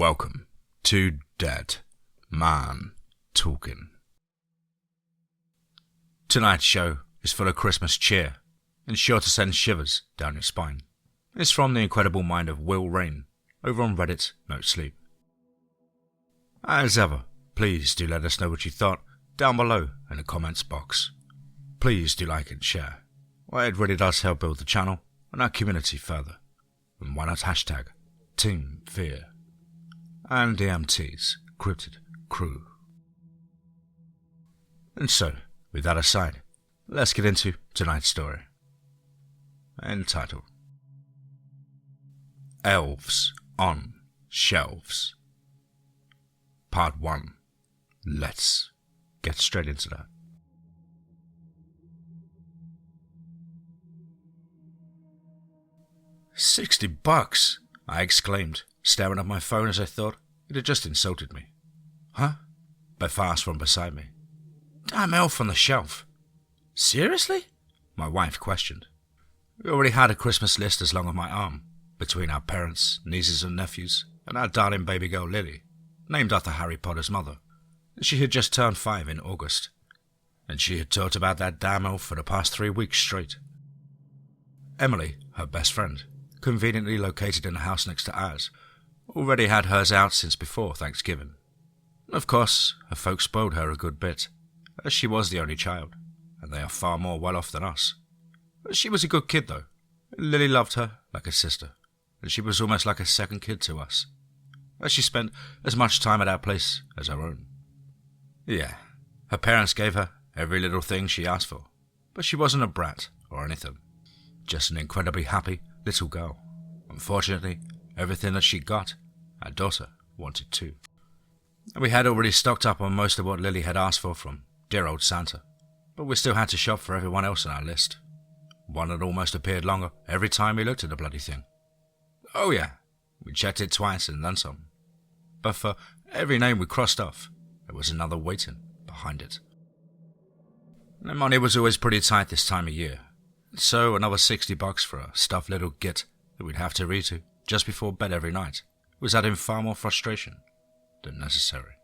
Welcome to Dead Man Talking. Tonight's show is full of Christmas cheer and sure to send shivers down your spine. It's from the incredible mind of WillRayne over on Reddit No Sleep. As ever, please do let us know what you thought down below in the comments box. Please do like and share. Well, it really does help build the channel and our community further. And why not hashtag TeamFEAR and DMT's Cryptid crew. And so, with that aside, let's get into tonight's story. Entitled Elves on Shelves. Part 1. Let's get straight into that. $60, I exclaimed, staring at my phone as I thought it had just insulted me. Huh? Beth asked from beside me. Damn elf on the shelf. Seriously? My wife questioned. We already had a Christmas list as long as my arm, between our parents, nieces and nephews, and our darling baby girl Lily, named after Harry Potter's mother. She had just turned 5 in August, and she had talked about that damn elf for the past 3 weeks straight. Emily, her best friend, conveniently located in the house next to ours, already had hers out since before Thanksgiving. Of course, her folks spoiled her a good bit, as she was the only child, and they are far more well off than us. She was a good kid though. Lily loved her like a sister, and she was almost like a second kid to us, as she spent as much time at our place as our own. Yeah, her parents gave her every little thing she asked for, but she wasn't a brat or anything, just an incredibly happy little girl. Unfortunately, everything that she got, our daughter wanted too. We had already stocked up on most of what Lily had asked for from dear old Santa, but we still had to shop for everyone else on our list. One that almost appeared longer every time we looked at the bloody thing. Oh yeah, we checked it twice and then some. But for every name we crossed off, there was another waiting behind it. The money was always pretty tight this time of year, so another $60 for a stuffed little git that we'd have to read to just before bed every night was adding far more frustration than necessary.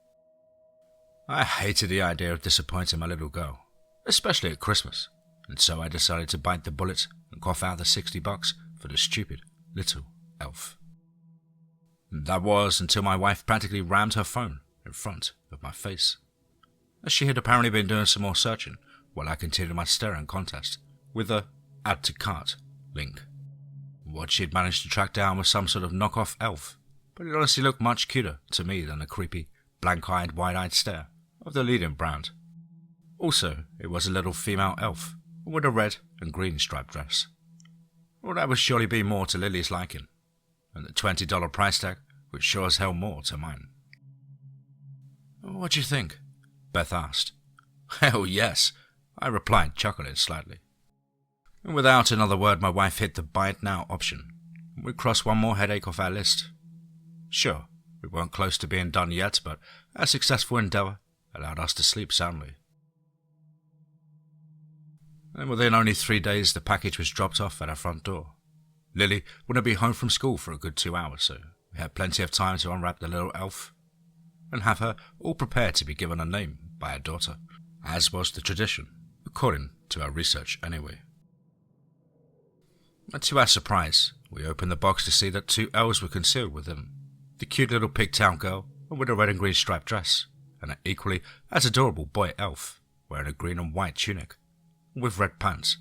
I hated the idea of disappointing my little girl, especially at Christmas, and so I decided to bite the bullet and cough out the $60 for the stupid little elf. That was until my wife practically rammed her phone in front of my face, as she had apparently been doing some more searching while I continued my staring contest with the Add to Cart link. What she had managed to track down was some sort of knockoff elf, but it honestly looked much cuter to me than the creepy, blank-eyed, wide-eyed stare of the leading brand. Also, it was a little female elf with a red and green striped dress. Well, that would surely be more to Lily's liking, and the $20 price tag was sure as hell more to mine. What do you think? Beth asked. Hell yes, I replied, chuckling slightly. Without another word, my wife hit the buy it now option. We crossed one more headache off our list. Sure, we weren't close to being done yet, but our successful endeavour allowed us to sleep soundly. And within only 3 days, the package was dropped off at our front door. Lily wouldn't be home from school for a good 2 hours, so we had plenty of time to unwrap the little elf and have her all prepared to be given a name by her daughter, as was the tradition, according to our research anyway. And to our surprise, we opened the box to see that 2 elves were concealed within. The cute little pigtail girl with a red and green striped dress, and an equally as adorable boy elf wearing a green and white tunic with red pants.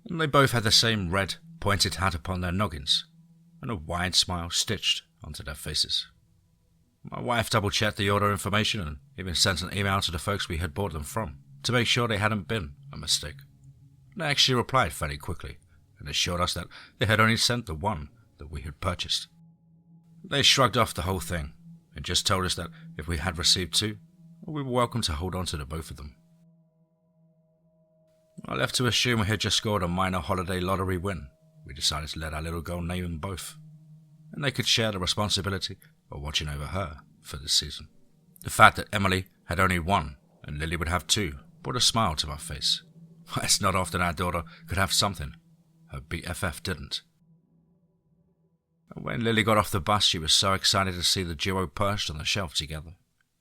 And they both had the same red, pointed hat upon their noggins, and a wide smile stitched onto their faces. My wife double-checked the order information and even sent an email to the folks we had bought them from to make sure they hadn't been a mistake. They actually replied fairly quickly and assured us that they had only sent the one that we had purchased. They shrugged off the whole thing and just told us that if we had received 2, we were welcome to hold on to the both of them. I left to assume we had just scored a minor holiday lottery win. We decided to let our little girl name them both, and they could share the responsibility of watching over her for this season. The fact that Emily had only 1 and Lily would have 2 brought a smile to my face. It's not often our daughter could have something her BFF didn't. When Lily got off the bus, she was so excited to see the duo perched on the shelf together.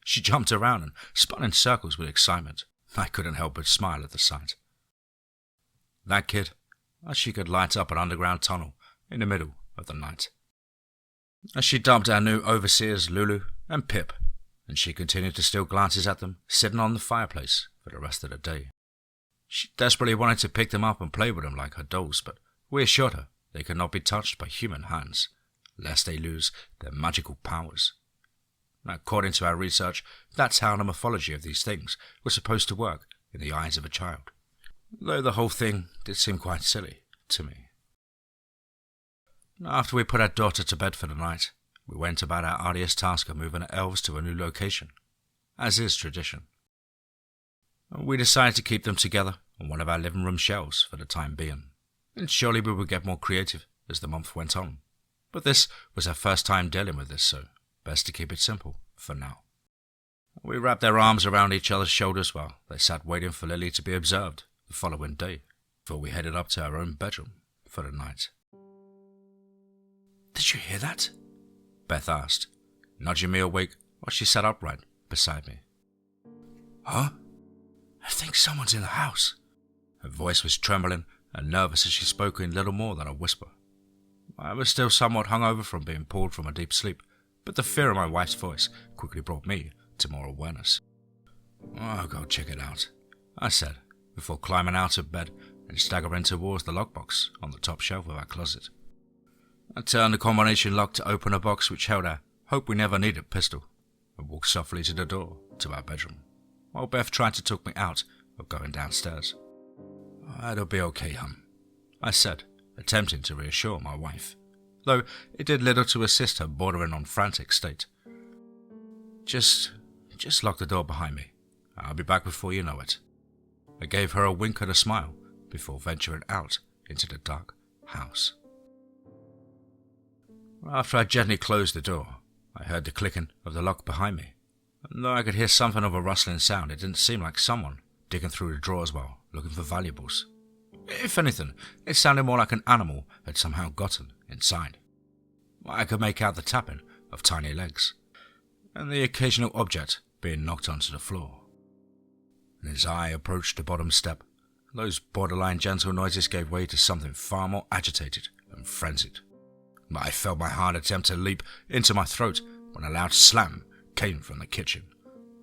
She jumped around and spun in circles with excitement. I couldn't help but smile at the sight. That kid, as she could light up an underground tunnel in the middle of the night. As she dubbed our new overseers Lulu and Pip, and she continued to steal glances at them sitting on the fireplace for the rest of the day. She desperately wanted to pick them up and play with them like her dolls, but we assured her they could not be touched by human hands, lest they lose their magical powers. According to our research, that's how the morphology of these things was supposed to work in the eyes of a child, though the whole thing did seem quite silly to me. After we put our daughter to bed for the night, we went about our arduous task of moving the elves to a new location, as is tradition. We decided to keep them together on one of our living room shelves for the time being, and surely we would get more creative as the month went on. But this was our first time dealing with this, so best to keep it simple for now. We wrapped their arms around each other's shoulders while they sat waiting for Lily to be observed the following day, before we headed up to our own bedroom for the night. "Did you hear that?" Beth asked, nudging me awake while she sat upright beside me. "Huh? I think someone's in the house." Her voice was trembling and nervous as she spoke in little more than a whisper. I was still somewhat hungover from being pulled from a deep sleep, but the fear of my wife's voice quickly brought me to more awareness. "I'll go check it out," I said, before climbing out of bed and staggering towards the lockbox on the top shelf of our closet. I turned the combination lock to open a box which held our hope we never needed pistol, and walked softly to the door to our bedroom, while Beth tried to talk me out of going downstairs. "It'll be okay, hon," I said, attempting to reassure my wife, though it did little to assist her bordering on frantic state. Just lock the door behind me. I'll be back before you know it." I gave her a wink and a smile before venturing out into the dark house. After I gently closed the door, I heard the clicking of the lock behind me, and though I could hear something of a rustling sound, it didn't seem like someone digging through the drawers while looking for valuables. If anything, it sounded more like an animal had somehow gotten inside. I could make out the tapping of tiny legs, and the occasional object being knocked onto the floor. And as I approached the bottom step, those borderline gentle noises gave way to something far more agitated and frenzied. I felt my heart attempt to leap into my throat when a loud slam came from the kitchen,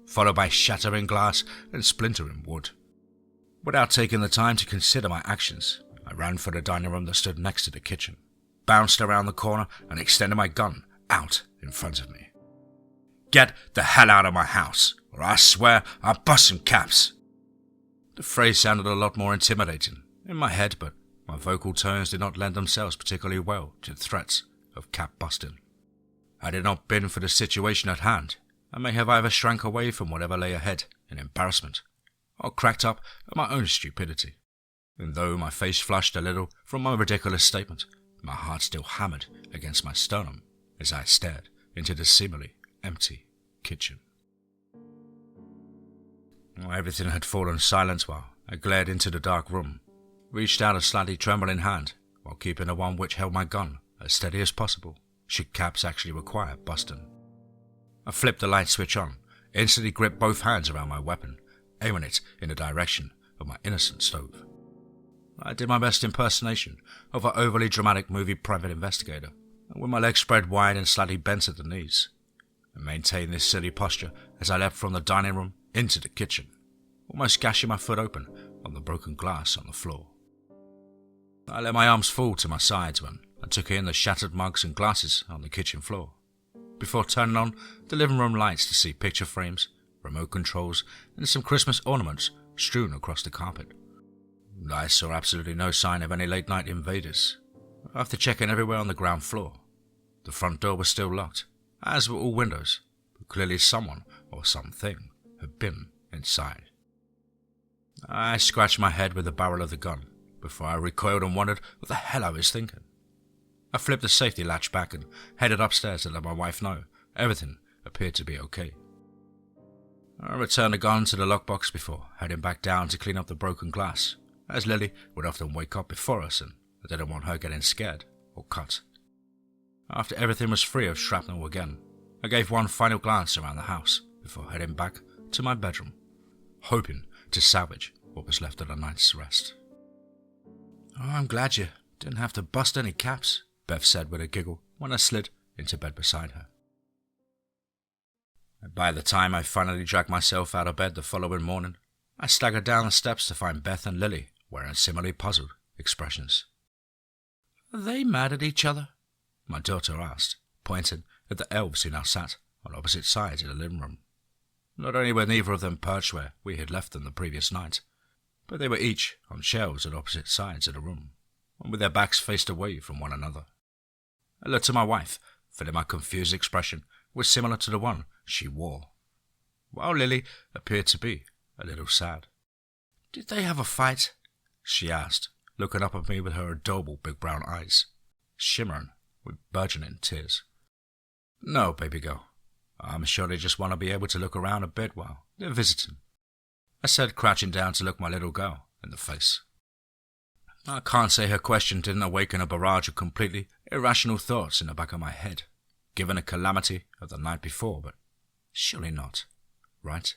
followed by shattering glass and splintering wood. Without taking the time to consider my actions, I ran for the dining room that stood next to the kitchen, bounced around the corner and extended my gun out in front of me. "Get the hell out of my house, or I swear I'll bust some caps." The phrase sounded a lot more intimidating in my head, but my vocal tones did not lend themselves particularly well to threats of cap busting. Had it not been for the situation at hand, I may have either shrank away from whatever lay ahead in embarrassment, or cracked up at my own stupidity. And though my face flushed a little from my ridiculous statement, my heart still hammered against my sternum as I stared into the seemingly empty kitchen. Everything had fallen silent while I glared into the dark room, reached out a slightly trembling hand while keeping the one which held my gun as steady as possible should caps actually require busting. I flipped the light switch on, instantly gripped both hands around my weapon, aiming it in the direction of my innocent stove. I did my best impersonation of an overly dramatic movie private investigator, with my legs spread wide and slightly bent at the knees, and maintained this silly posture as I leapt from the dining room into the kitchen, almost gashing my foot open on the broken glass on the floor. I let my arms fall to my sides when I took in the shattered mugs and glasses on the kitchen floor, before turning on the living room lights to see picture frames, remote controls, and some Christmas ornaments strewn across the carpet. I saw absolutely no sign of any late-night invaders. After checking everywhere on the ground floor, the front door was still locked, as were all windows, but clearly someone or something had been inside. I scratched my head with the barrel of the gun before I recoiled and wondered what the hell I was thinking. I flipped the safety latch back and headed upstairs to let my wife know everything appeared to be okay. I returned the gun to the lockbox before heading back down to clean up the broken glass, as Lily would often wake up before us and I didn't want her getting scared or cut. After everything was free of shrapnel again, I gave one final glance around the house before heading back to my bedroom, hoping to salvage what was left of the night's rest. "Oh, I'm glad you didn't have to bust any caps," Beth said with a giggle when I slid into bed beside her. By the time I finally dragged myself out of bed the following morning, I staggered down the steps to find Beth and Lily wearing similarly puzzled expressions. "Are they mad at each other?" my daughter asked, pointing at the elves who now sat on opposite sides of the living room. Not only were neither of them perched where we had left them the previous night, but they were each on shelves at opposite sides of the room, and with their backs faced away from one another. I looked at my wife, feeling my confused expression was similar to the one she wore, while Lily appeared to be a little sad. "Did they have a fight?" she asked, looking up at me with her adorable big brown eyes, shimmering with burgeoning tears. "No, baby girl. I'm sure they just want to be able to look around a bit while they're visiting," I said, crouching down to look my little girl in the face. I can't say her question didn't awaken a barrage of completely irrational thoughts in the back of my head, given the calamity of the night before, but surely not, right?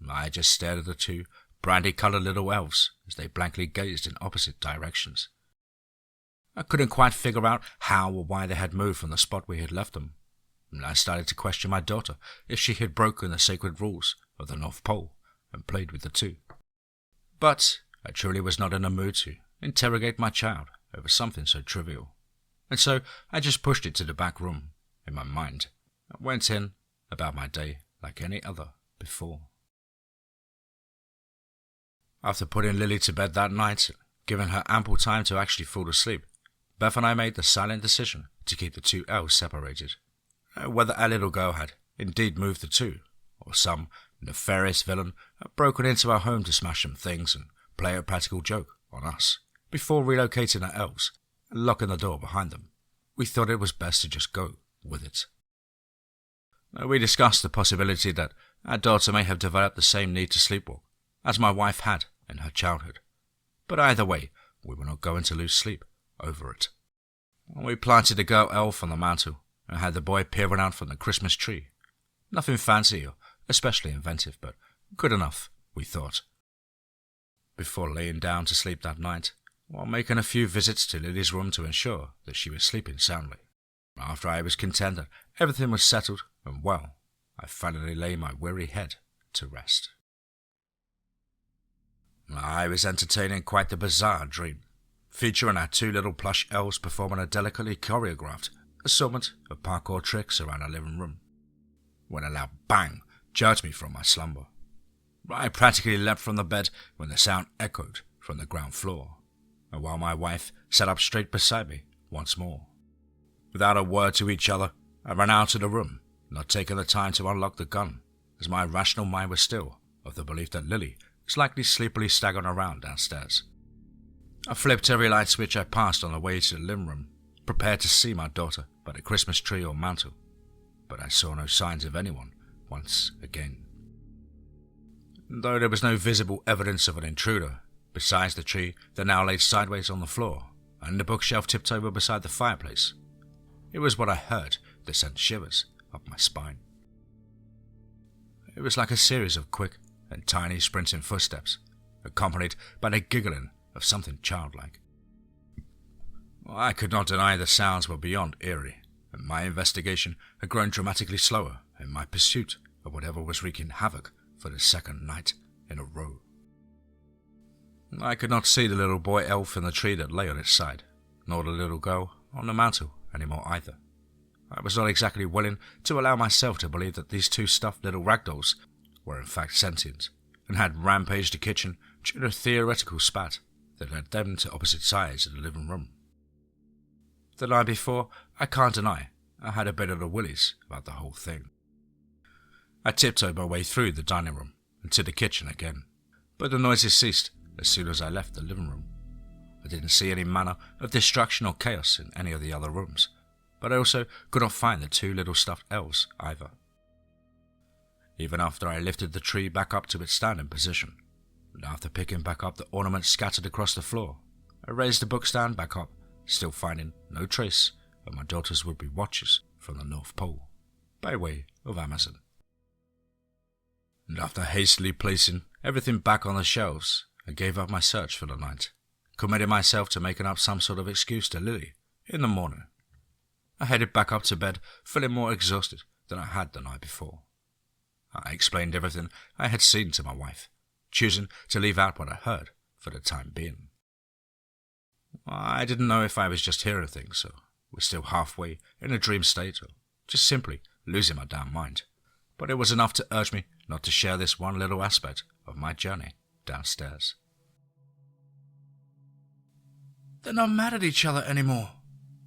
I just stared at the two brandy-coloured little elves as they blankly gazed in opposite directions. I couldn't quite figure out how or why they had moved from the spot we had left them, and I started to question my daughter if she had broken the sacred rules of the North Pole and played with the two. But I truly was not in a mood to interrogate my child over something so trivial, and so I just pushed it to the back room in my mind and went in about my day like any other before. After putting Lily to bed that night, giving her ample time to actually fall asleep, Beth and I made the silent decision to keep the two elves separated. Whether our little girl had indeed moved the two, or some nefarious villain had broken into our home to smash some things and play a practical joke on us before relocating our elves and locking the door behind them, we thought it was best to just go with it. We discussed the possibility that our daughter may have developed the same need to sleepwalk as my wife had in her childhood, but either way, we were not going to lose sleep over it. We planted the girl elf on the mantel and had the boy peering out from the Christmas tree. Nothing fancy or especially inventive, but good enough, we thought. Before laying down to sleep that night, while making a few visits to Lily's room to ensure that she was sleeping soundly. After I was content that everything was settled and well, I finally lay my weary head to rest. I was entertaining quite the bizarre dream, featuring our two little plush elves performing a delicately choreographed assortment of parkour tricks around our living room, when a loud bang jerked me from my slumber. I practically leapt from the bed when the sound echoed from the ground floor, and while my wife sat up straight beside me once more. Without a word to each other, I ran out of the room, not taking the time to unlock the gun, as my rational mind was still of the belief that Lily was likely sleepily staggering around downstairs. I flipped every light switch I passed on the way to the living room, prepared to see my daughter by the Christmas tree or mantel, but I saw no signs of anyone once again. Though there was no visible evidence of an intruder, besides the tree that now lay sideways on the floor and the bookshelf tipped over beside the fireplace, it was what I heard that sent shivers up my spine. It was like a series of quick and tiny sprinting footsteps, accompanied by the giggling of something childlike. I could not deny the sounds were beyond eerie, and my investigation had grown dramatically slower in my pursuit of whatever was wreaking havoc for the second night in a row. I could not see the little boy elf in the tree that lay on its side, nor the little girl on the mantel anymore either. I was not exactly willing to allow myself to believe that these two stuffed little ragdolls were in fact sentient, and had rampaged the kitchen during a theoretical spat that led them to opposite sides of the living room. The night before, I can't deny, I had a bit of the willies about the whole thing. I tiptoed my way through the dining room and to the kitchen again, but the noises ceased as soon as I left the living room. I didn't see any manner of destruction or chaos in any of the other rooms, but I also could not find the two little stuffed elves either. Even after I lifted the tree back up to its standing position, and after picking back up the ornaments scattered across the floor, I raised the bookstand back up, still finding no trace and my daughters would be watchers from the North Pole, by way of Amazon. And after hastily placing everything back on the shelves, I gave up my search for the night, committing myself to making up some sort of excuse to Lily in the morning. I headed back up to bed, feeling more exhausted than I had the night before. I explained everything I had seen to my wife, choosing to leave out what I heard for the time being. I didn't know if I was just hearing things, or was still halfway in a dream state, or just simply losing my damn mind, but it was enough to urge me not to share this one little aspect of my journey downstairs. "They're not mad at each other anymore,"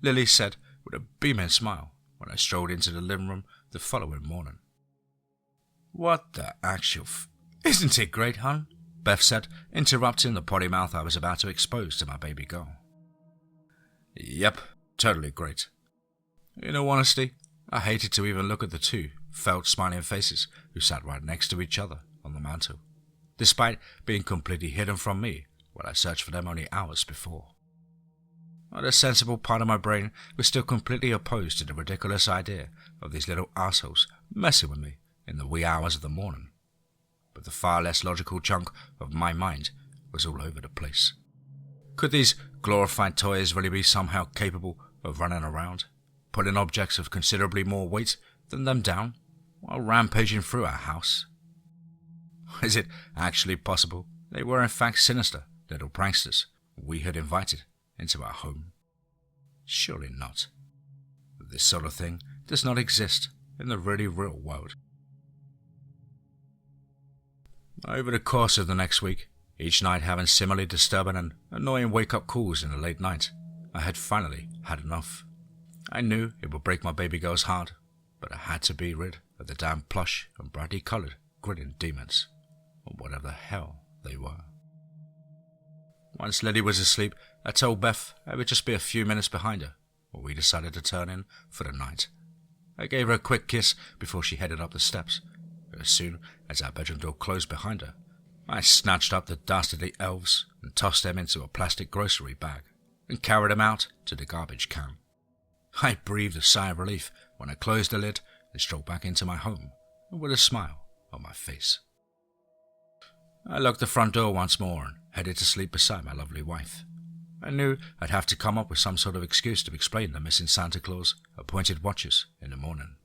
Lily said with a beaming smile when I strolled into the living room the following morning. "What the actual Isn't it great, hon?" Beth said, interrupting the potty mouth I was about to expose to my baby girl. "Yep, totally great." In all honesty, I hated to even look at the two felt smiling faces who sat right next to each other on the mantel, despite being completely hidden from me when I searched for them only hours before. The sensible part of my brain was still completely opposed to the ridiculous idea of these little assholes messing with me in the wee hours of the morning, but the far less logical chunk of my mind was all over the place. Could these glorified toys really be somehow capable of running around, putting objects of considerably more weight than them down, while rampaging through our house? Is it actually possible they were in fact sinister little pranksters we had invited into our home? Surely not. This sort of thing does not exist in the really real world. Over the course of the next week, each night having similarly disturbing and annoying wake-up calls in the late night, I had finally had enough. I knew it would break my baby girl's heart, but I had to be rid of the damn plush and brightly coloured grinning demons, or whatever the hell they were. Once Lily was asleep, I told Beth I would just be a few minutes behind her, while we decided to turn in for the night. I gave her a quick kiss before she headed up the steps. As soon as our bedroom door closed behind her, I snatched up the dastardly elves and tossed them into a plastic grocery bag and carried them out to the garbage can. I breathed a sigh of relief when I closed the lid and strolled back into my home with a smile on my face. I locked the front door once more and headed to sleep beside my lovely wife. I knew I'd have to come up with some sort of excuse to explain the missing Santa Claus appointed watchers in the morning.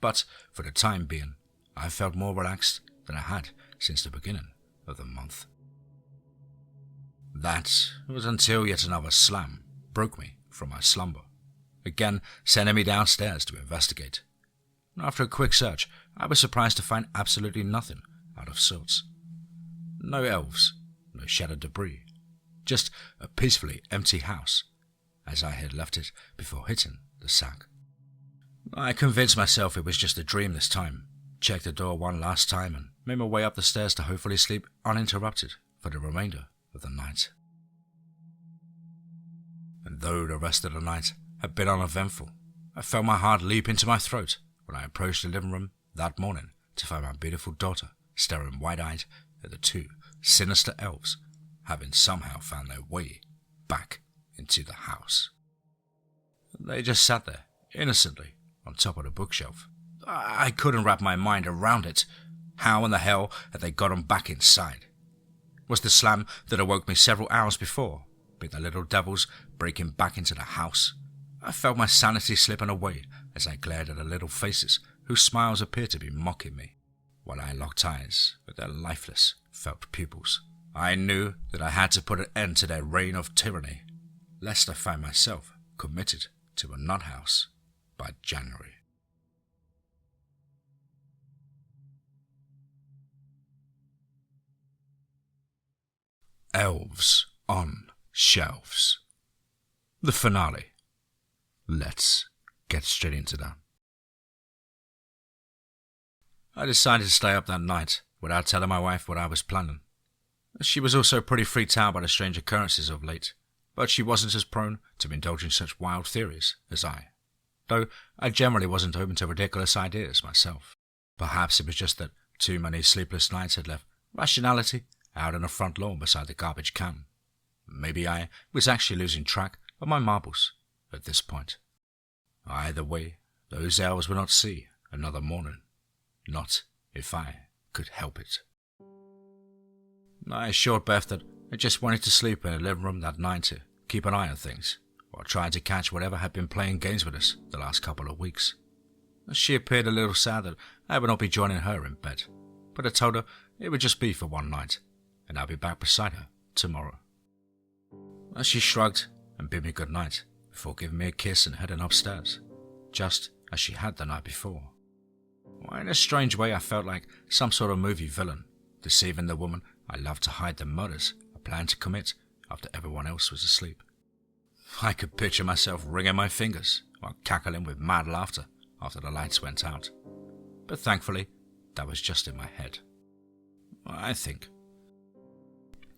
But for the time being, I felt more relaxed than I had since the beginning of the month. That was until yet another slam broke me from my slumber, again sending me downstairs to investigate. After a quick search, I was surprised to find absolutely nothing out of sorts. No elves, no shattered debris, just a peacefully empty house, as I had left it before hitting the sack. I convinced myself it was just a dream this time, checked the door one last time, and made my way up the stairs to hopefully sleep uninterrupted for the remainder of the night. And though the rest of the night had been uneventful, I felt my heart leap into my throat when I approached the living room that morning to find my beautiful daughter staring wide-eyed at the two sinister elves having somehow found their way back into the house. They just sat there, innocently, on top of the bookshelf. I couldn't wrap my mind around it. How in the hell had they gotten back inside? Was the slam that awoke me several hours before, be the little devils breaking back into the house? I felt my sanity slipping away as I glared at the little faces whose smiles appeared to be mocking me, while I locked eyes with their lifeless, felt pupils. I knew that I had to put an end to their reign of tyranny, lest I find myself committed to a nut house by January. Elves on Shelves. The finale. Let's get straight into that. I decided to stay up that night without telling my wife what I was planning. She was also pretty freaked out by the strange occurrences of late, but she wasn't as prone to indulging such wild theories as I, though I generally wasn't open to ridiculous ideas myself. Perhaps it was just that too many sleepless nights had left rationality out on the front lawn beside the garbage can. Maybe I was actually losing track of my marbles at this point. Either way, those elves would not see another morning. Not if I could help it. I assured Beth that I just wanted to sleep in the living room that night to keep an eye on things, while trying to catch whatever had been playing games with us the last couple of weeks. She appeared a little sad that I would not be joining her in bed, but I told her it would just be for one night, and I'll be back beside her tomorrow. She shrugged and bid me good night before giving me a kiss and heading upstairs, just as she had the night before. In a strange way, I felt like some sort of movie villain, deceiving the woman I loved to hide the murders I planned to commit after everyone else was asleep. I could picture myself wringing my fingers while cackling with mad laughter after the lights went out, but thankfully that was just in my head, I think.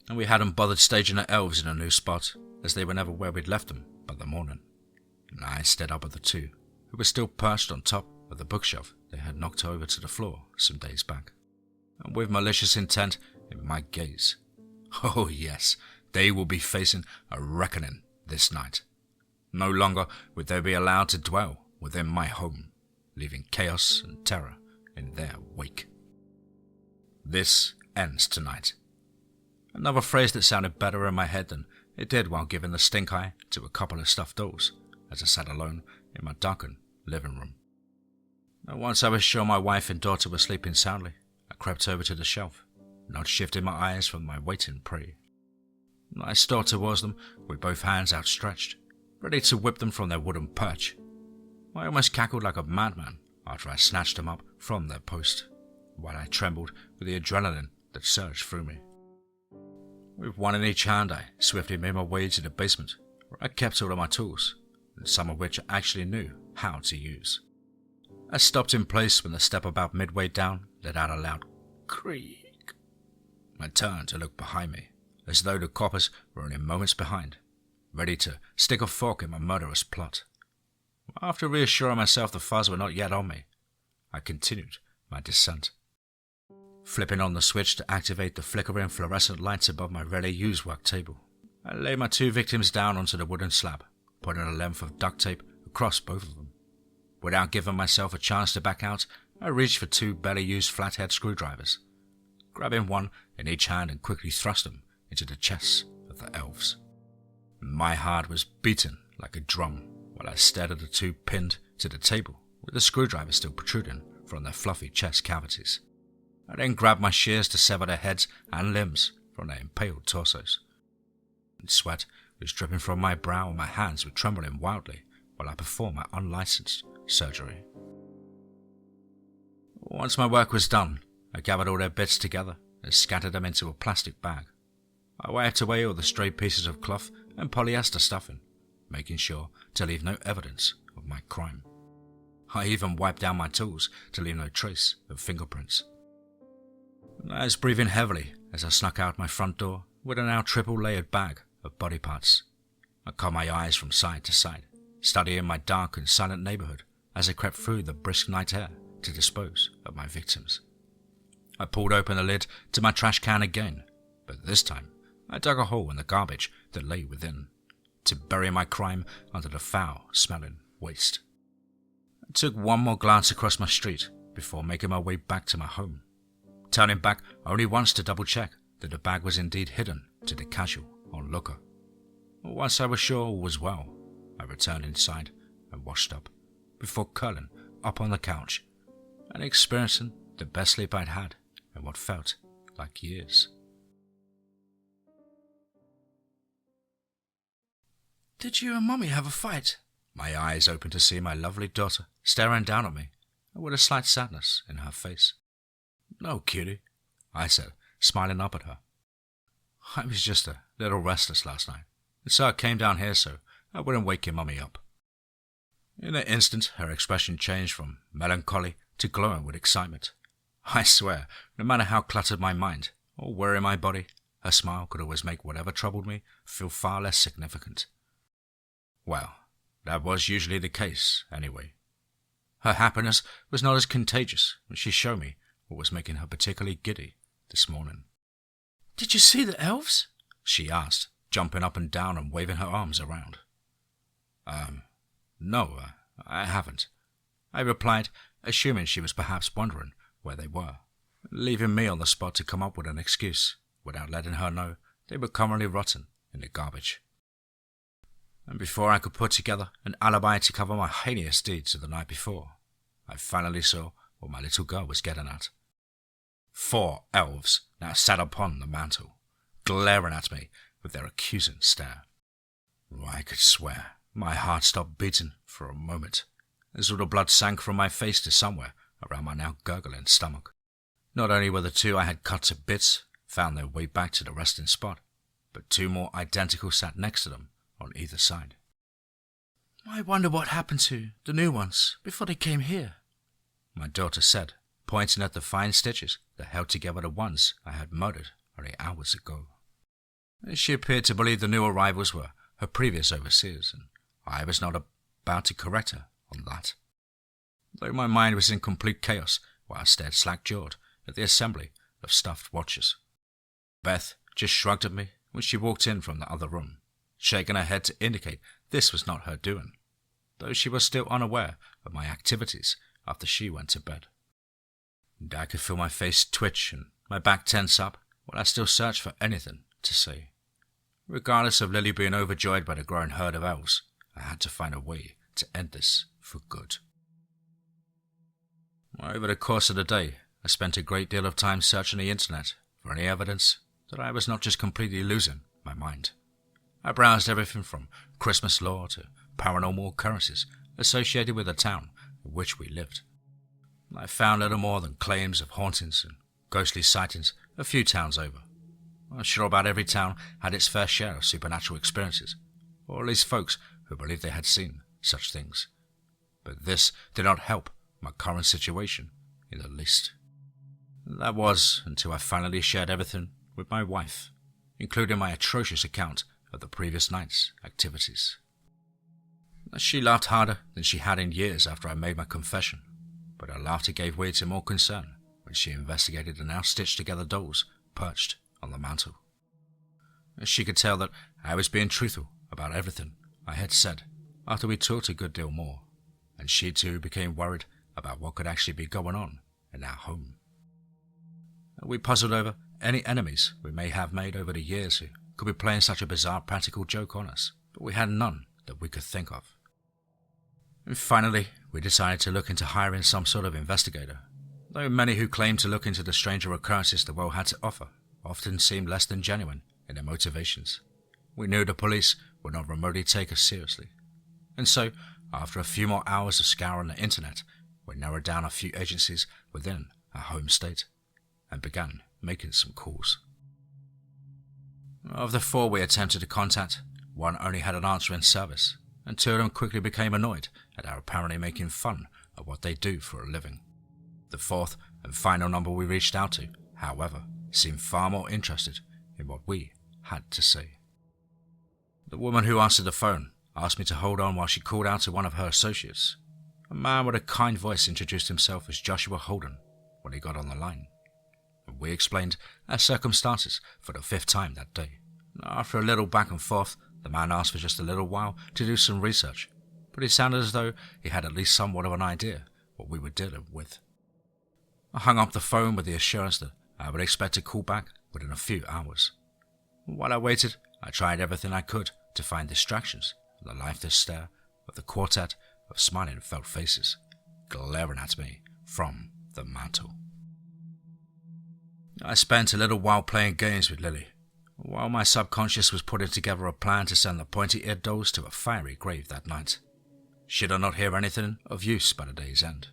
And we hadn't bothered staging the elves in a new spot, as they were never where we'd left them by the morning. And I stared up at the two, who were still perched on top of the bookshelf they had knocked over to the floor some days back, and with malicious intent in my gaze. Oh yes, they will be facing a reckoning this night. No longer would they be allowed to dwell within my home, leaving chaos and terror in their wake. This ends tonight. Another phrase that sounded better in my head than it did while giving the stink eye to a couple of stuffed dolls as I sat alone in my darkened living room. And once I was sure my wife and daughter were sleeping soundly, I crept over to the shelf, not shifting my eyes from my waiting prey. I stole towards them with both hands outstretched, ready to whip them from their wooden perch. I almost cackled like a madman after I snatched them up from their post, while I trembled with the adrenaline that surged through me. With one in each hand, I swiftly made my way to the basement, where I kept all of my tools, and some of which I actually knew how to use. I stopped in place when the step about midway down let out a loud creak. I turned to look behind me, as though the coppers were only moments behind, ready to stick a fork in my murderous plot. After reassuring myself the fuzz were not yet on me, I continued my descent. Flipping on the switch to activate the flickering fluorescent lights above my rarely used work table, I laid my two victims down onto the wooden slab, putting a length of duct tape across both of them. Without giving myself a chance to back out, I reached for two barely used flathead screwdrivers, grabbing one in each hand and quickly thrust them into the chests of the elves. My heart was beating like a drum while I stared at the two pinned to the table with the screwdrivers still protruding from their fluffy chest cavities. I then grabbed my shears to sever their heads and limbs from their impaled torsos. And sweat was dripping from my brow and my hands were trembling wildly while I performed my unlicensed surgery. Once my work was done, I gathered all their bits together and scattered them into a plastic bag. I wiped away all the stray pieces of cloth and polyester stuffing, making sure to leave no evidence of my crime. I even wiped down my tools to leave no trace of fingerprints. I was breathing heavily as I snuck out my front door with a now triple-layered bag of body parts. I caught my eyes from side to side, studying my dark and silent neighborhood as I crept through the brisk night air to dispose of my victims. I pulled open the lid to my trash can again, but this time I dug a hole in the garbage that lay within, to bury my crime under the foul-smelling waste. I took one more glance across my street before making my way back to my home, turning back only once to double-check that the bag was indeed hidden to the casual onlooker. Once I was sure all was well, I returned inside and washed up, before curling up on the couch and experiencing the best sleep I'd had in what felt like years. "Did you and Mummy have a fight?" My eyes opened to see my lovely daughter staring down at me, and with a slight sadness in her face. "No, cutie," I said, smiling up at her. "I was just a little restless last night, and so I came down here so I wouldn't wake your Mummy up." In an instant, her expression changed from melancholy to glowing with excitement. I swear, no matter how cluttered my mind or weary my body, her smile could always make whatever troubled me feel far less significant. Well, that was usually the case, anyway. Her happiness was not as contagious when she showed me what was making her particularly giddy this morning. "Did you see the elves?" she asked, jumping up and down and waving her arms around. No, I haven't, I replied, assuming she was perhaps wondering where they were, leaving me on the spot to come up with an excuse without letting her know they were currently rotten in the garbage. And before I could put together an alibi to cover my heinous deeds of the night before, I finally saw what my little girl was getting at. 4 elves now sat upon the mantel, glaring at me with their accusing stare. I could swear my heart stopped beating for a moment, as all the blood sank from my face to somewhere around my now gurgling stomach. Not only were the 2 I had cut to bits found their way back to the resting spot, but 2 more identical sat next to them on either side. I wonder what happened to the new ones before they came here, my daughter said, pointing at the fine stitches that held together the ones I had murdered only hours ago. She appeared to believe the new arrivals were her previous overseers, and I was not about to correct her on that. Though my mind was in complete chaos while I stared slack-jawed at the assembly of stuffed watchers. Beth just shrugged at me when she walked in from the other room, shaking her head to indicate this was not her doing, though she was still unaware of my activities after she went to bed. And I could feel my face twitch and my back tense up while I still searched for anything to say. Regardless of Lily being overjoyed by the growing herd of elves, I had to find a way to end this for good. Over the course of the day, I spent a great deal of time searching the internet for any evidence that I was not just completely losing my mind. I browsed everything from Christmas lore to paranormal occurrences associated with the town in which we lived. I found little more than claims of hauntings and ghostly sightings a few towns over. I'm sure about every town had its fair share of supernatural experiences, or at least folks who believed they had seen such things. But this did not help my current situation in the least. That was until I finally shared everything with my wife, including my atrocious account of the previous night's activities. She laughed harder than she had in years after I made my confession, but her laughter gave way to more concern when she investigated the now stitched-together dolls perched on the mantel. She could tell that I was being truthful about everything I had said after we talked a good deal more, and she too became worried about what could actually be going on in our home. We puzzled over any enemies we may have made over the years who could be playing such a bizarre practical joke on us, but we had none that we could think of. And finally, we decided to look into hiring some sort of investigator, though many who claimed to look into the stranger occurrences the world had to offer often seemed less than genuine in their motivations. We knew the police would not remotely take us seriously, and so, after a few more hours of scouring the internet, we narrowed down a few agencies within our home state and began making some calls. Of the 4 we attempted to contact, 1 only had an answering service, and 2 of them quickly became annoyed at our apparently making fun of what they do for a living. The 4th and final number we reached out to, however, seemed far more interested in what we had to say. The woman who answered the phone asked me to hold on while she called out to one of her associates. A man with a kind voice introduced himself as Joshua Holden when he got on the line. We explained our circumstances for the 5th time that day. After a little back and forth, the man asked for just a little while to do some research, but it sounded as though he had at least somewhat of an idea what we were dealing with. I hung up the phone with the assurance that I would expect a call back within a few hours. While I waited, I tried everything I could to find distractions from the lifeless stare of the quartet of smiling felt faces glaring at me from the mantel. I spent a little while playing games with Lily, while my subconscious was putting together a plan to send the pointy-eared dolls to a fiery grave that night, should I not hear anything of use by the day's end.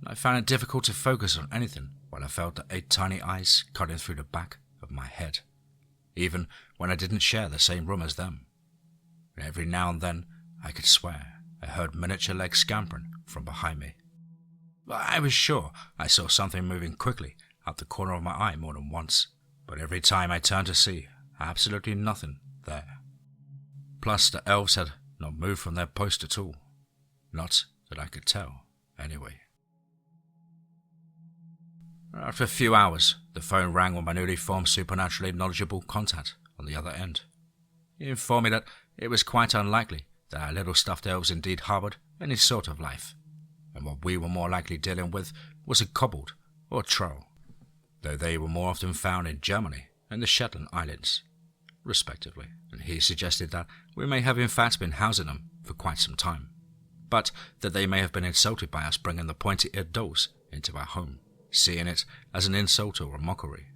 I found it difficult to focus on anything while I felt the 8 tiny eyes cutting through the back of my head, even when I didn't share the same room as them. And every now and then, I could swear I heard miniature legs scampering from behind me. I was sure I saw something moving quickly out the corner of my eye more than once, but every time I turned to see, absolutely nothing there. Plus, the elves had not moved from their post at all. Not that I could tell, anyway. After a few hours, the phone rang with my newly formed supernaturally knowledgeable contact on the other end. He informed me that it was quite unlikely that our little stuffed elves indeed harbored any sort of life, and what we were more likely dealing with was a kobold or troll, though they were more often found in Germany and the Shetland Islands, respectively, and he suggested that we may have in fact been housing them for quite some time, but that they may have been insulted by us bringing the pointy-eared dolls into our home, seeing it as an insult or a mockery.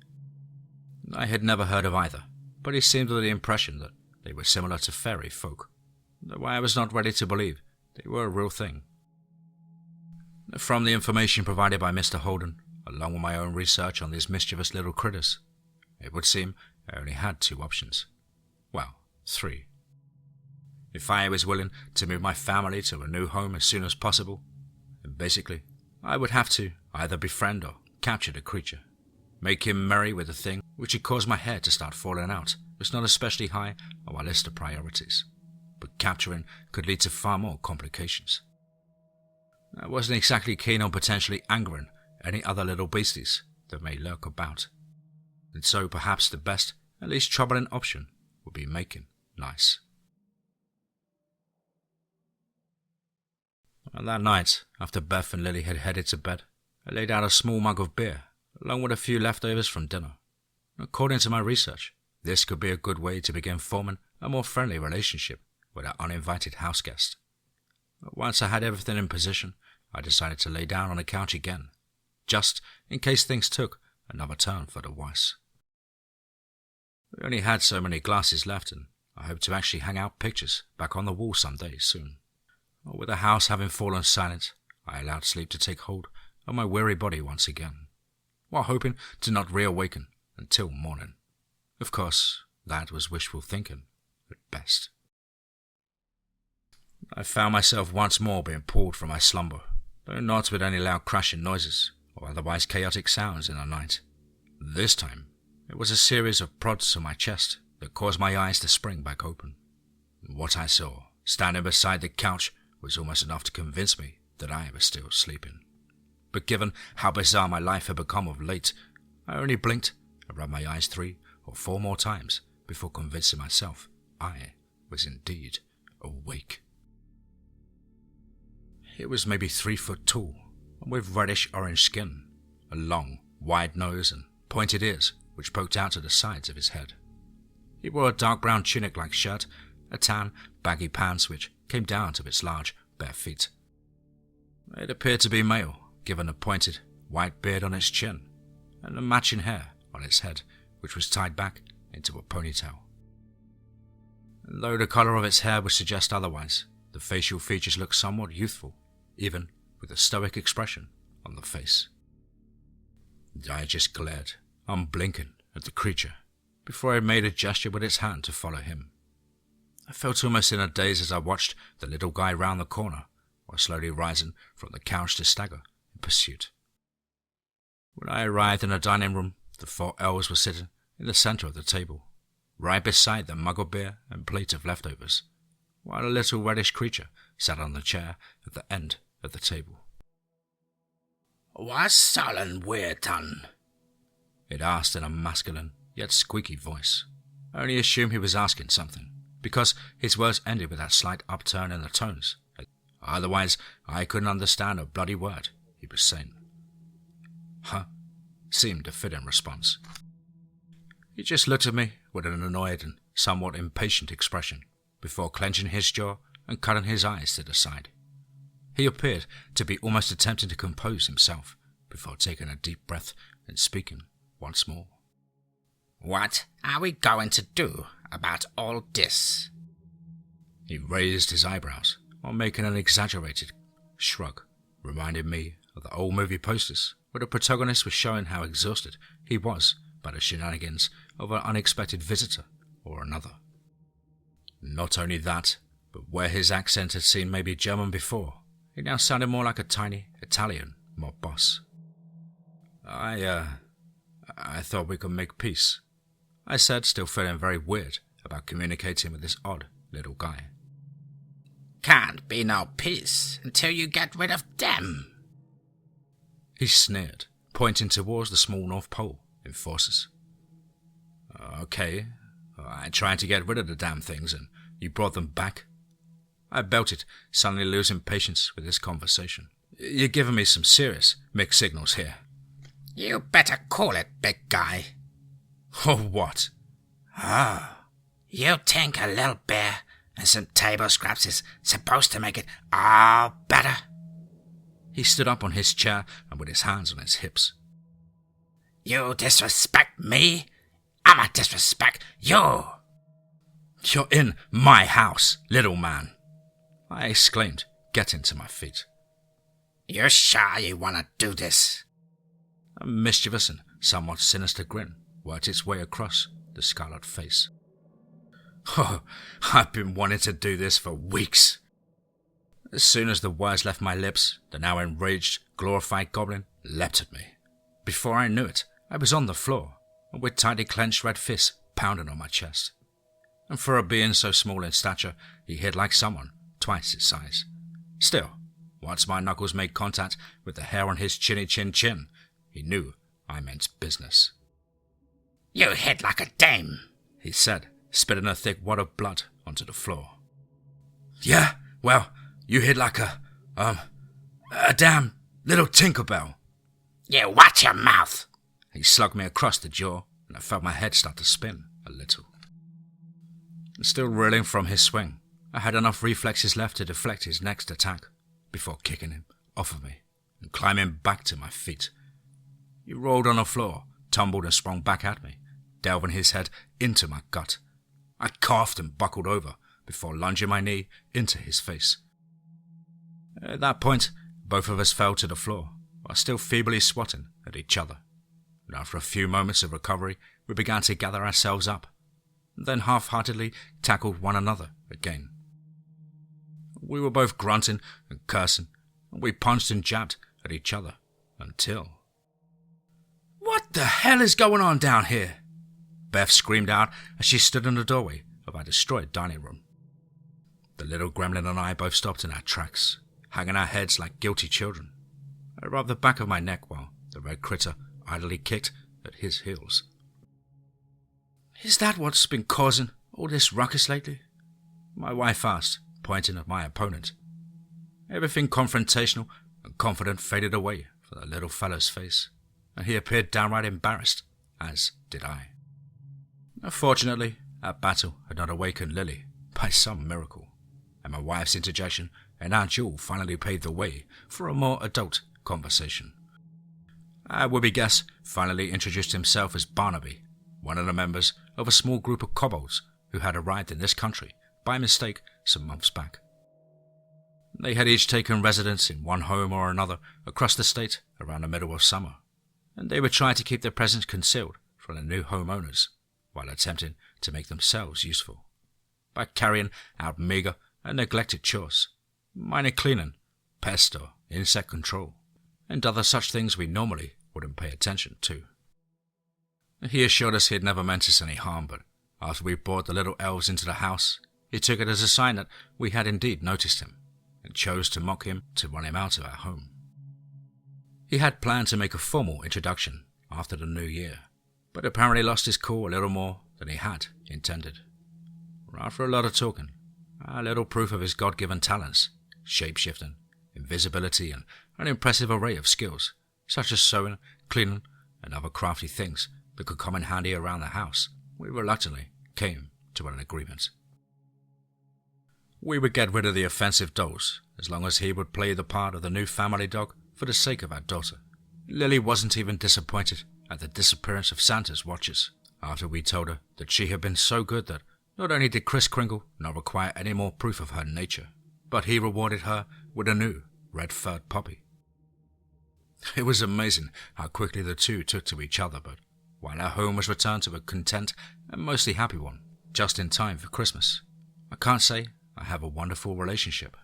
I had never heard of either, but he seemed under the impression that they were similar to fairy folk, though I was not ready to believe they were a real thing. From the information provided by Mr. Holden, along with my own research on these mischievous little critters, it would seem I only had two options. Well, three. If I was willing to move my family to a new home as soon as possible, then basically I would have to either befriend or capture the creature. Make him merry with the thing which had caused my hair to start falling out was not especially high on my list of priorities, but capturing could lead to far more complications. I wasn't exactly keen on potentially angering any other little beasties that may lurk about, and so perhaps the best and least troubling option would be making nice. And that night, after Beth and Lily had headed to bed, I laid out a small mug of beer, along with a few leftovers from dinner. According to my research, this could be a good way to begin forming a more friendly relationship with our uninvited house guest. Once I had everything in position, I decided to lay down on the couch again, just in case things took another turn for the worse. We only had so many glasses left, and I hoped to actually hang out pictures back on the wall someday soon. With the house having fallen silent, I allowed sleep to take hold of my weary body once again, while hoping to not reawaken until morning. Of course, that was wishful thinking at best. I found myself once more being pulled from my slumber, though not with any loud crashing noises or otherwise chaotic sounds in the night. This time, it was a series of prods to my chest that caused my eyes to spring back open. What I saw, standing beside the couch, was almost enough to convince me that I was still sleeping. But given how bizarre my life had become of late, I only blinked and rubbed my eyes 3 or 4 more times before convincing myself I was indeed awake. It was maybe 3 foot tall, and with reddish-orange skin, a long, wide nose and pointed ears which poked out to the sides of his head. He wore a dark brown tunic-like shirt, a tan, baggy pants which came down to its large, bare feet. It appeared to be male, given the pointed, white beard on its chin, and the matching hair on its head, which was tied back into a ponytail. And though the colour of its hair would suggest otherwise, the facial features looked somewhat youthful, even with a stoic expression on the face. I just glared, unblinking, at the creature, before it made a gesture with its hand to follow him. I felt almost in a daze as I watched the little guy round the corner, while slowly rising from the couch to stagger in pursuit. When I arrived in the dining room, the 4 elves were sitting in the centre of the table, right beside the mug of beer and plate of leftovers, while a little reddish creature sat on the chair at the end of the table. "What's sullen Weirton?" it asked in a masculine yet squeaky voice. I only assumed he was asking something, because his words ended with that slight upturn in the tones. Otherwise, I couldn't understand a bloody word he was saying. "Huh?" seemed a fitting response. He just looked at me with an annoyed and somewhat impatient expression, before clenching his jaw and cutting his eyes to the side. He appeared to be almost attempting to compose himself, before taking a deep breath and speaking once more. "What are we going to do about all this?" He raised his eyebrows while making an exaggerated shrug, reminding me of the old movie posters where the protagonist was showing how exhausted he was by the shenanigans of an unexpected visitor or another. Not only that, but where his accent had seemed maybe German before, it now sounded more like a tiny Italian mob boss. I thought we could make peace," I said, still feeling very weird about communicating with this odd little guy. "Can't be no peace until you get rid of them," he sneered, pointing towards the small North Pole in forces. "Okay, I tried to get rid of the damn things and you brought them back." I belted, suddenly losing patience with this conversation. You're giving me some serious mixed signals here. You better call it, big guy. Oh, what? Ah. You think a little beer and some table scraps is supposed to make it all better? He stood up on his chair and with his hands on his hips. You disrespect me? I'ma disrespect you. You're in my house, little man, I exclaimed, getting to my feet. You're sure you want to do this? A mischievous and somewhat sinister grin worked its way across the scarlet face. Oh, I've been wanting to do this for weeks. As soon as the words left my lips, the now enraged, glorified goblin leapt at me. Before I knew it, I was on the floor, and with tightly clenched red fists pounding on my chest. And for a being so small in stature, he hit like someone twice his size. Still, once my knuckles made contact with the hair on his chinny chin, he knew I meant business. You hit like a dame, he said, spitting a thick wad of blood onto the floor. Yeah, well, you hit like a damn little Tinkerbell. You watch your mouth. He slugged me across the jaw, and I felt my head start to spin a little. Still reeling from his swing, I had enough reflexes left to deflect his next attack before kicking him off of me and climbing back to my feet. He rolled on the floor, tumbled and sprung back at me, delving his head into my gut. I coughed and buckled over before lunging my knee into his face. At that point, both of us fell to the floor, while still feebly swatting at each other. And after a few moments of recovery, we began to gather ourselves up, and then half-heartedly tackled one another again. We were both grunting and cursing, and we punched and jabbed at each other until... What the hell is going on down here? Beth screamed out as she stood in the doorway of our destroyed dining room. The little gremlin and I both stopped in our tracks, hanging our heads like guilty children. I rubbed the back of my neck while the red critter idly kicked at his heels. Is that what's been causing all this ruckus lately? My wife asked, pointing at my opponent. Everything confrontational and confident faded away from the little fellow's face, and he appeared downright embarrassed, as did I. Fortunately, our battle had not awakened Lily by some miracle, and my wife's interjection and Aunt Jewel finally paved the way for a more adult conversation. Our would-be guest finally introduced himself as Barnaby, one of the members of a small group of kobolds who had arrived in this country by mistake some months back. They had each taken residence in one home or another across the state around the middle of summer, and they would try to keep their presence concealed from the new homeowners while attempting to make themselves useful by carrying out meager and neglected chores, minor cleaning, pest or insect control, and other such things we normally wouldn't pay attention to. He assured us he had never meant us any harm, but after we brought the little elves into the house, he took it as a sign that we had indeed noticed him, and chose to mock him to run him out of our home. He had planned to make a formal introduction after the new year, but apparently lost his cool a little more than he had intended. After a lot of talking, a little proof of his God-given talents, shape-shifting, invisibility, and an impressive array of skills, such as sewing, cleaning, and other crafty things that could come in handy around the house, we reluctantly came to an agreement. We would get rid of the offensive dolls, as long as he would play the part of the new family dog for the sake of our daughter. Lily wasn't even disappointed at the disappearance of Santa's watches, after we told her that she had been so good that not only did Kris Kringle not require any more proof of her nature, but he rewarded her with a new red-furred puppy. It was amazing how quickly the two took to each other, but while our home was returned to a content and mostly happy one, just in time for Christmas, I can't say I have a wonderful relationship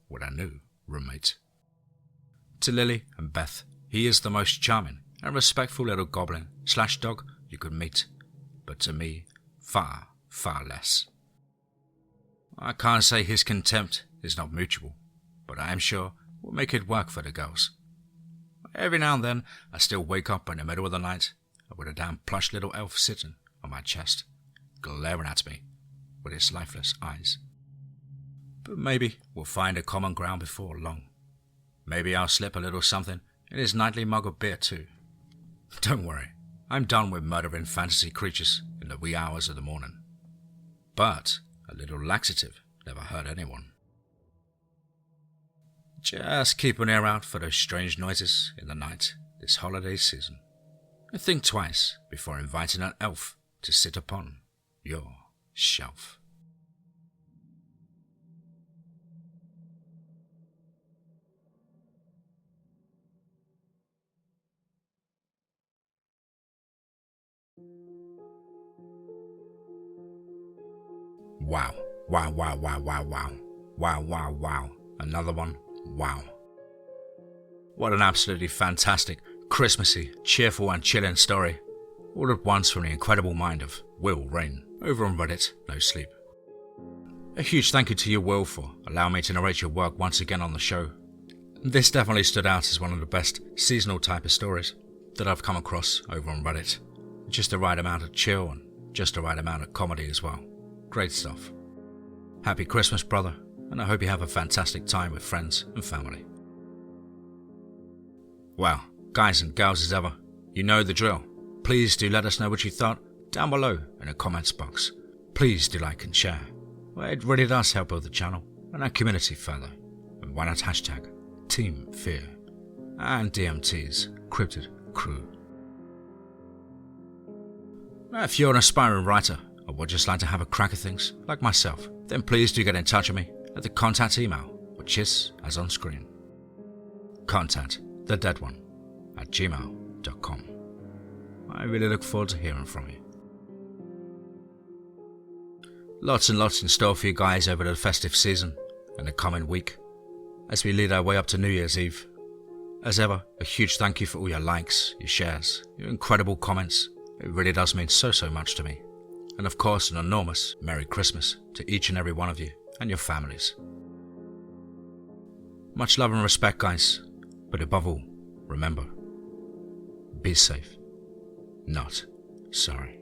with our new roommate. To Lily and Beth, he is the most charming and respectful little goblin/dog you could meet, but to me, far, far less. I can't say his contempt is not mutual, but I am sure we'll make it work for the girls. Every now and then, I still wake up in the middle of the night with a damn plush little elf sitting on my chest, glaring at me with its lifeless eyes. But maybe we'll find a common ground before long. Maybe I'll slip a little something in his nightly mug of beer too. Don't worry, I'm done with murdering fantasy creatures in the wee hours of the morning. But a little laxative never hurt anyone. Just keep an ear out for those strange noises in the night this holiday season. And think twice before inviting an elf to sit upon your shelf. Wow, wow, wow, wow, wow, wow, wow, wow, wow, another one, wow. What an absolutely fantastic, Christmassy, cheerful and chilling story, all at once from the incredible mind of WillRayne, over on Reddit, No Sleep. A huge thank you to you, Will, for allowing me to narrate your work once again on the show. This definitely stood out as one of the best seasonal type of stories that I've come across over on Reddit. Just the right amount of chill and just the right amount of comedy as well. Great stuff. Happy Christmas, brother, and I hope you have a fantastic time with friends and family. Well, guys and girls as ever, you know the drill. Please do let us know what you thought down below in the comments box. Please do like and share. Well, it really does help build the channel and our community further. And why not hashtag TeamFEAR and DMT's Cryptid Crew. If you're an aspiring writer or would just like to have a crack at things like myself, then please do get in touch with me at the contact email, which is as on screen. contactthedeadone@gmail.com. I really look forward to hearing from you. Lots and lots in store for you guys over the festive season and the coming week as we lead our way up to New Year's Eve. As ever, a huge thank you for all your likes, your shares, your incredible comments. It really does mean so much to me. And of course, an enormous Merry Christmas to each and every one of you and your families. Much love and respect, guys. But above all, remember, be safe, not sorry.